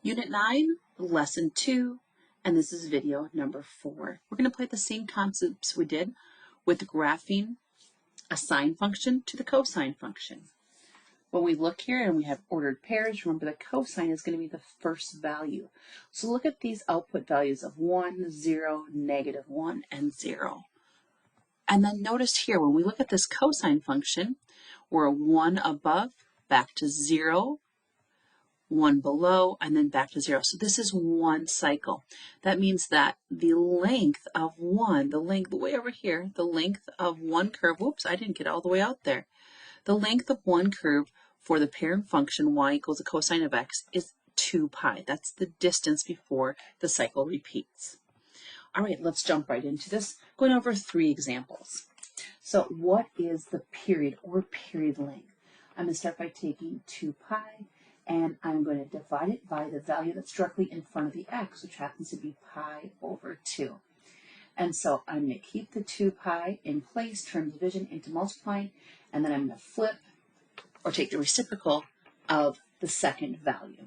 Unit 9, Lesson 2, and this is video number 4. We're going to play the same concepts we did with graphing a sine function to the cosine function. When we look here and we have ordered pairs, remember the cosine is going to be the first value. So look at these output values of 1, 0, -1, and 0. And then notice here, when we look at this cosine function, we're 1 above, back to 0, 1 below, and then back to 0. So this is one cycle. That means that the length of the length way over here, the length of one curve, whoops, I didn't get all the way out there. The length of one curve for the parent function y equals the cosine of x is 2 pi. That's the distance before the cycle repeats. All right, let's jump right into this, going over 3 examples. So what is the period or period length? I'm going to start by taking 2 pi, and I'm going to divide it by the value that's directly in front of the x, which happens to be pi over 2. And so I'm going to keep the 2 pi in place, turn division into multiplying, and then I'm going to flip or take the reciprocal of the second value.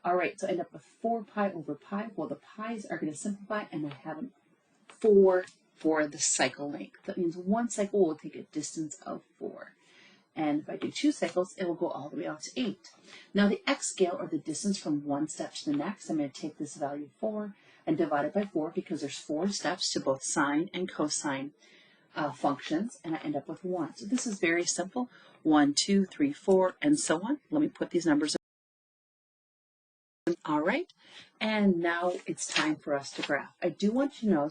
All right, so I end up with 4 pi over pi. Well, the pi's are going to simplify, and I have 4 for the cycle length. That means one cycle will take a distance of 4. And if I do 2 cycles, it will go all the way out to 8. Now the x scale, or the distance from one step to the next, I'm going to take this value 4 and divide it by 4 because there's 4 steps to both sine and cosine functions, and I end up with 1. So this is very simple. 1, 2, 3, 4, and so on. Let me put these numbers in. All right, and now it's time for us to graph. I do want you to know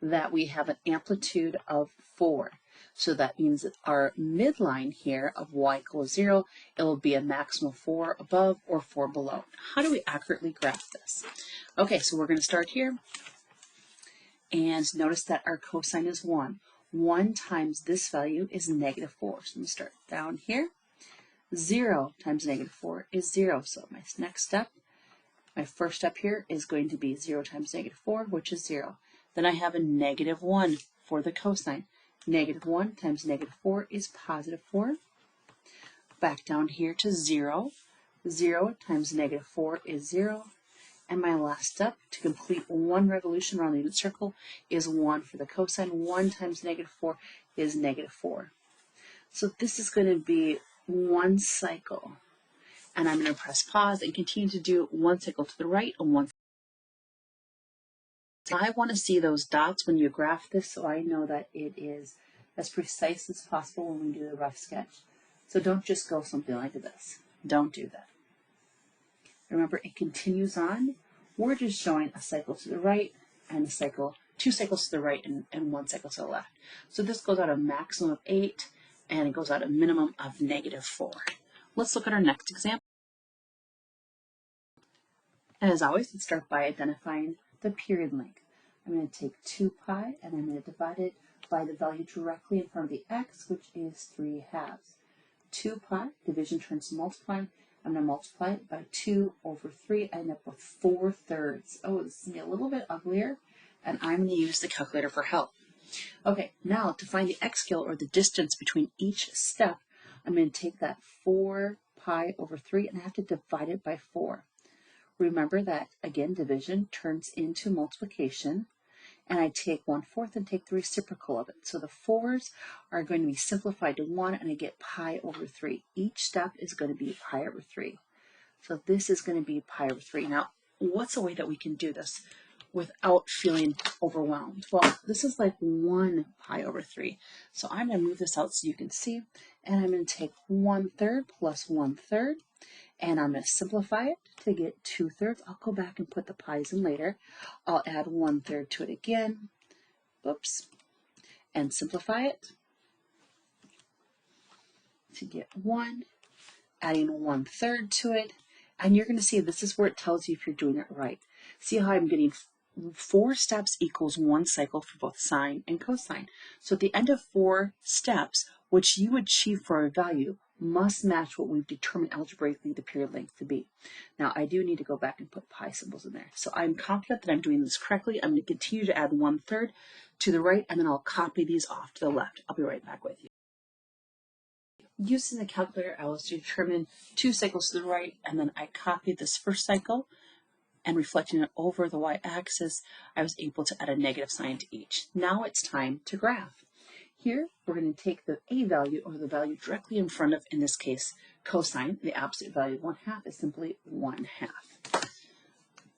that we have an amplitude of 4. So that means that our midline here of y equals 0, it will be a maximum of 4 above or 4 below. How do we accurately graph this? Okay, so we're going to start here. And notice that our cosine is 1. 1 times this value is -4. So I'm going to start down here. 0 times -4 is 0. So my next step, my first step here is going to be 0 times -4, which is 0. Then I have a -1 for the cosine. -1 times -4 is +4. Back down here to 0. 0 times -4 is 0. And my last step to complete one revolution around the unit circle is 1 for the cosine. 1 times -4 is -4. So this is going to be one cycle. And I'm going to press pause and continue to do one cycle to the right and one. So I want to see those dots when you graph this so I know that it is as precise as possible when we do the rough sketch. So don't just go something like this. Don't do that. Remember, it continues on. We're just showing a cycle to the right and a cycle, 2 cycles to the right and 1 cycle to the left. So this goes out a maximum of 8 and it goes out a minimum of -4. Let's look at our next example. And as always, let's start by identifying the period length. I'm going to take 2 pi and I'm going to divide it by the value directly in front of the x, which is 3/2. 2 pi, division turns to multiplying. I'm going to multiply it by 2 over 3. I end up with 4/3. Oh, this is going to be a little bit uglier, and I'm going to use the calculator for help. Okay, now to find the x scale, or the distance between each step, I'm going to take that 4 pi over 3 and I have to divide it by 4. Remember that, again, division turns into multiplication, and I take 1/4 and take the reciprocal of it. So the 4's are going to be simplified to 1, and I get pi over 3. Each step is going to be pi over 3. So this is going to be pi over 3. Now, what's a way that we can do this without feeling overwhelmed? Well, this is like 1 pi over 3. So I'm going to move this out so you can see, and I'm going to take 1/3 plus 1/3, and I'm going to simplify it to get 2/3. I'll go back and put the pi's in later. I'll add 1/3 to it again. Oops. And simplify it to get 1, adding 1/3 to it. And you're going to see this is where it tells you if you're doing it right. See how I'm getting 4 steps equals 1 cycle for both sine and cosine. So at the end of 4 steps, what you achieve for a value must match what we've determined algebraically the period length to be. Now, I do need to go back and put pi symbols in there. So I'm confident that I'm doing this correctly. I'm going to continue to add 1/3 to the right, and then I'll copy these off to the left. I'll be right back with you. Using the calculator, I was to determine 2 cycles to the right, and then I copied this first cycle and reflecting it over the y-axis, I was able to add a negative sign to each. Now it's time to graph. Here, we're going to take the a value, or the value directly in front of, in this case, cosine. The absolute value of 1/2 is simply 1/2.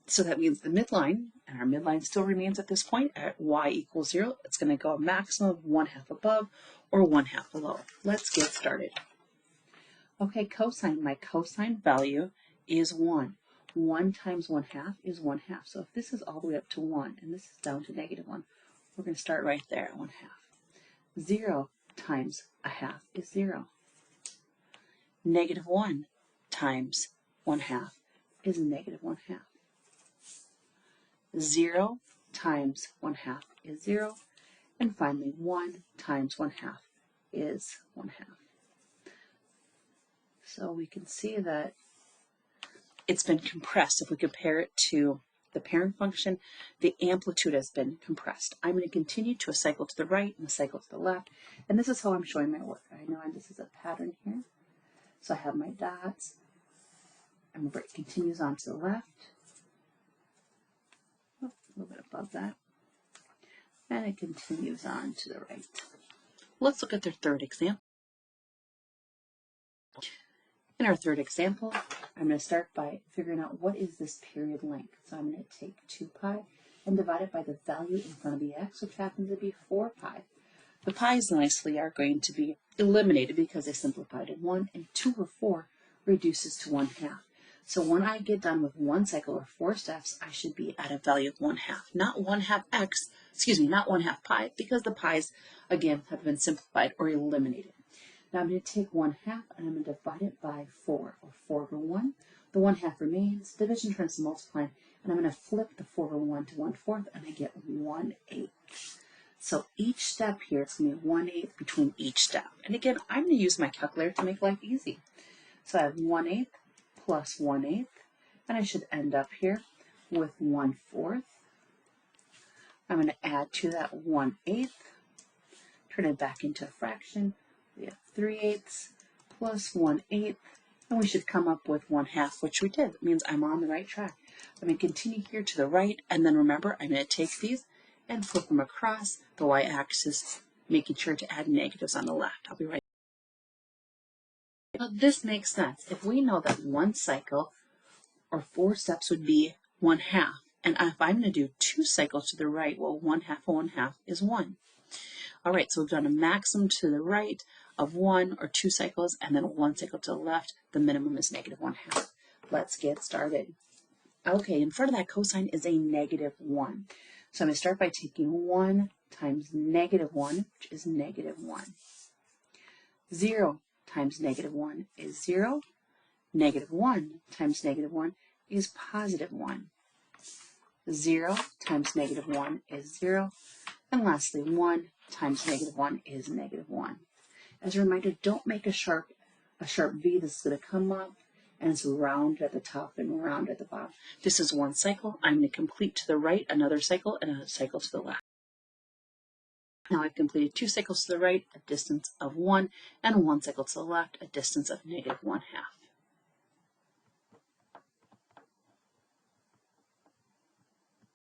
So that means the midline, and our midline still remains at this point at y equals 0. It's going to go a maximum of 1/2 above or 1/2 below. Let's get started. Okay, cosine. My cosine value is 1. 1 times 1/2 is 1/2. So if this is all the way up to 1 and this is down to -1, we're going to start right there at 1/2. 0 times 1/2 is 0. -1 times 1/2 is -1/2. 0 times 1/2 is 0. And finally, 1 times 1/2 is 1/2. So we can see that it's been compressed. If we compare it to the parent function, the amplitude has been compressed. I'm going to continue to a cycle to the right and a cycle to the left. And this is how I'm showing my work. I know this is a pattern here. So I have my dots. Remember, it continues on to the left. Oh, a little bit above that. And it continues on to the right. Let's look at their third example. In our third example, I'm going to start by figuring out what is this period length. So I'm going to take 2 pi and divide it by the value in front of the x, which happens to be 4 pi. The pi's nicely are going to be eliminated because they simplified in 1, and 2 over 4 reduces to 1/2. So when I get done with one cycle or 4 steps, I should be at a value of 1/2, not 1/2 x, not 1/2 pi, because the pi's, again, have been simplified or eliminated. Now I'm going to take 1/2 and I'm going to divide it by 4, or 4 over 1. The 1/2 remains, division turns to multiplying, and I'm going to flip the 4 over 1 to 1/4, and I get 1/8. So each step here is going to be 1/8 between each step. And again, I'm going to use my calculator to make life easy. So I have 1/8 plus 1/8, and I should end up here with 1/4. I'm going to add to that 1/8, turn it back into a fraction. We have 3/8 plus 1/8, and we should come up with 1/2, which we did. That means I'm on the right track. I'm going to continue here to the right, and then remember, I'm going to take these and flip them across the y-axis, making sure to add negatives on the left. I'll be right back. Now, this makes sense. If we know that one cycle or 4 steps would be 1/2, and if I'm going to do 2 cycles to the right, well, 1/2 of 1/2 is 1. All right, so we've done a maximum to the right of 1 or 2 cycles, and then 1 cycle to the left. The minimum is -1/2. Let's get started. Okay, in front of that cosine is a -1. So I'm going to start by taking 1 times -1, which is -1. 0 times -1 is 0. -1 times -1 is +1. 0 times -1 is 0. And lastly, 1 times -1 is -1. As a reminder, don't make a sharp V. This is going to come up and it's round at the top and round at the bottom. This is one cycle. I'm going to complete to the right another cycle and a cycle to the left. Now I've completed 2 cycles to the right, a distance of 1, and 1 cycle to the left, a distance of -1/2.